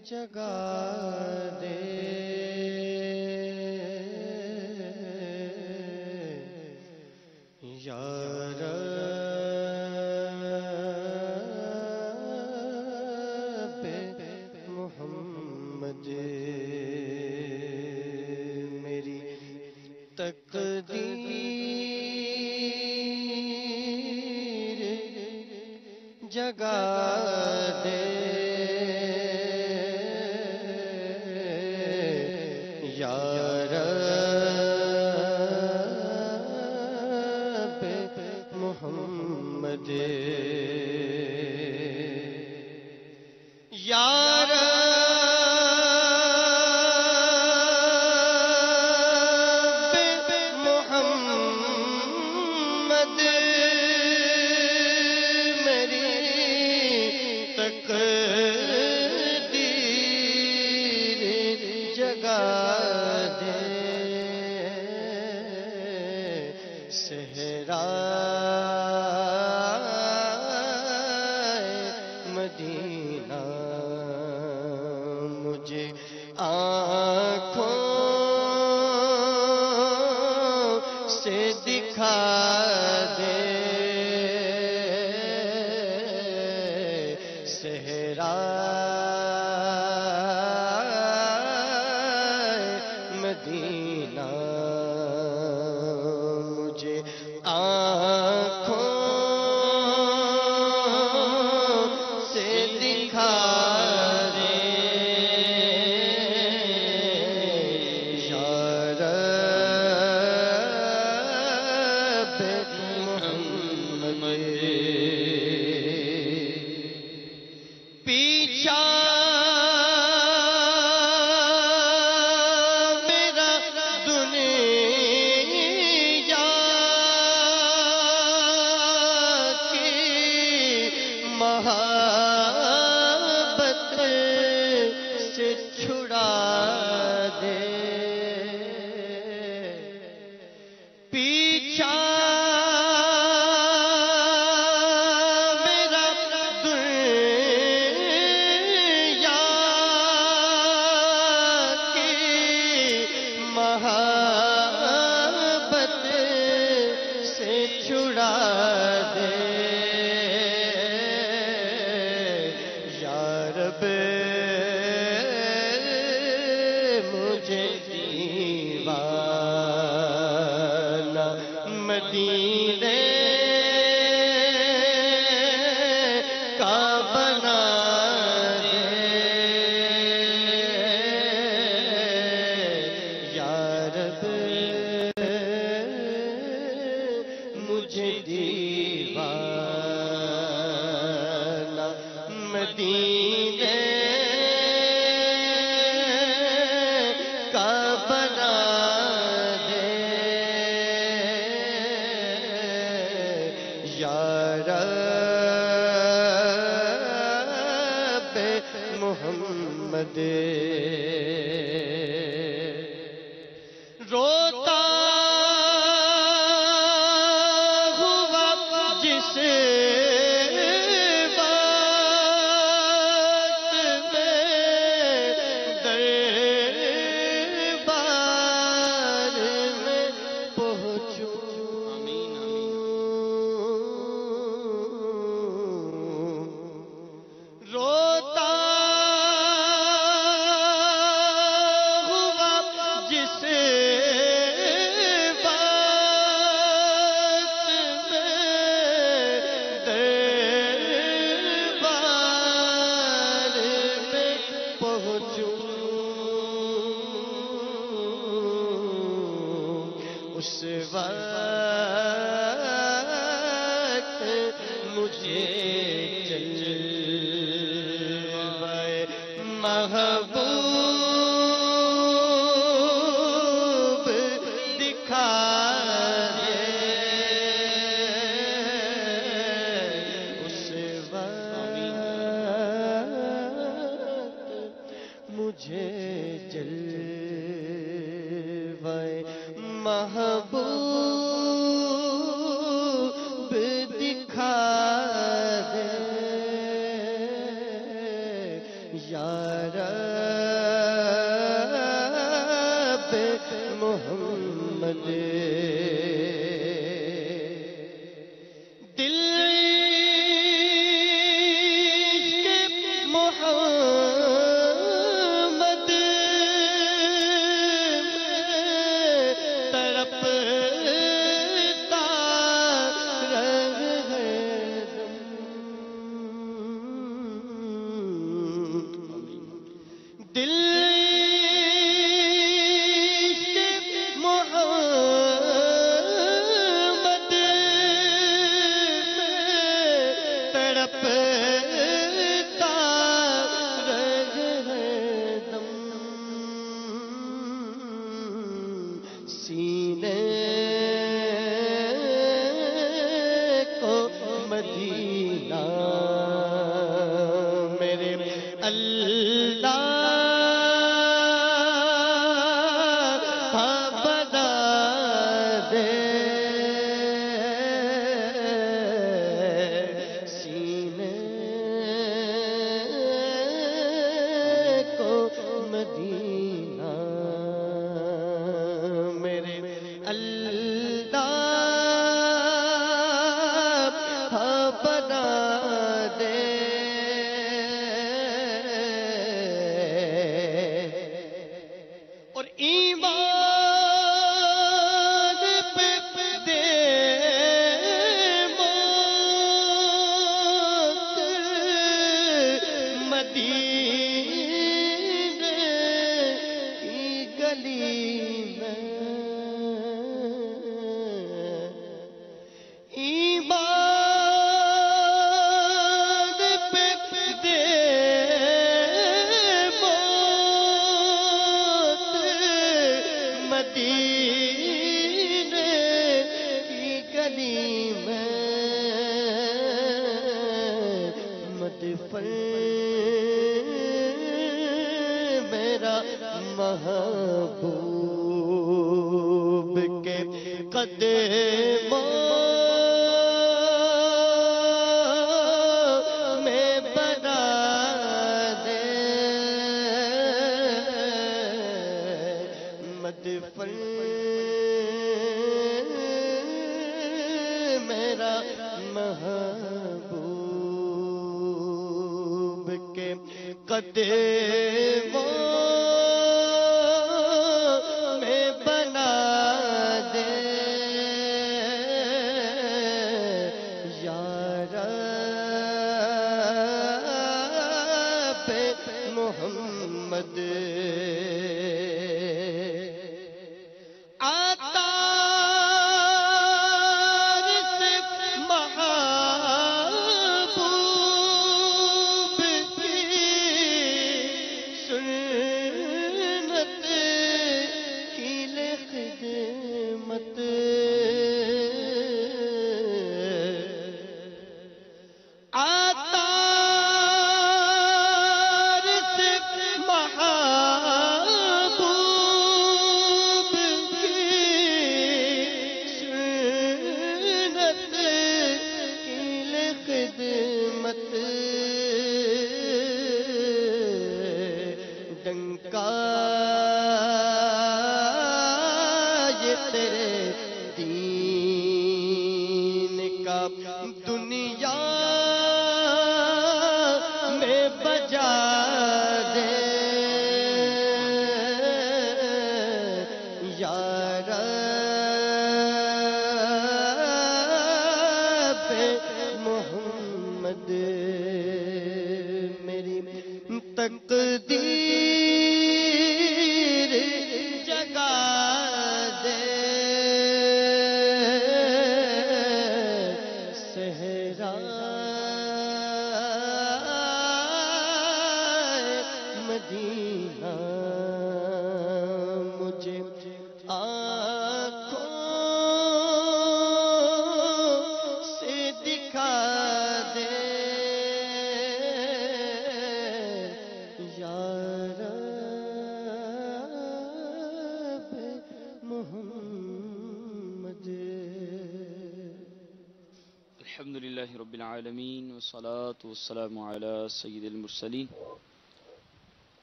جگا دے یا رب محمد میری تقدیر جگا دے یا رب محمد یا رب محمد میری تقدیر جگا دے صحرائے مدینہ مجھے آنکھوں سے دکھا دے صحرائے مدینہ مجھے آنکھوں سے دکھا دے یا رب محمد پیچھا میرا دنیا کی محبت سے چھڑا دے پیچھا میرا دنیا کی محبت سے چھڑا دے یا رب مجھے دیوانہ مدینے کا بنا دے یا رب مجھے دیوانہ مدینے کا بنا دے یا رب محمد روتا ہوا جس بات میں دربار میں پہنچوں روتا ہوا جس بات میں دربار میں پہنچوں اس وقت مجھے جلوہ محبوب دکھا دے اس وقت مجھے جلوہ محبوب دکھا دے یا رب دل عشق محمد تڑپتا رہے دل سینے کو مدینہ میرے اللہ بنا دے سینے کو مدینہ اللہ بنا دے اور ایمان پہ دے موت مدینے کی گلی میں ایمان پہ دے موت مدینے کی گلی میں مدفن میرا محبوب کے قدموں مدفن میرا محبوب کے قدموں میں بنا دے یا رب محمد ڈنکا یہ تیرے دین کا دنیا میں بجا دے یا رب محمد میری تقدیر جگا دے صحرا مدینہ مجھے آنکھوں سے دکھا دے یا رب محمد. الحمدللہ رب العالمین والصلاة والسلام علی سید المرسلین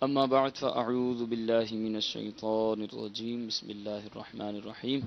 اما بعد فاعوذ باللہ من الشیطان الرجیم بسم اللہ الرحمن الرحیم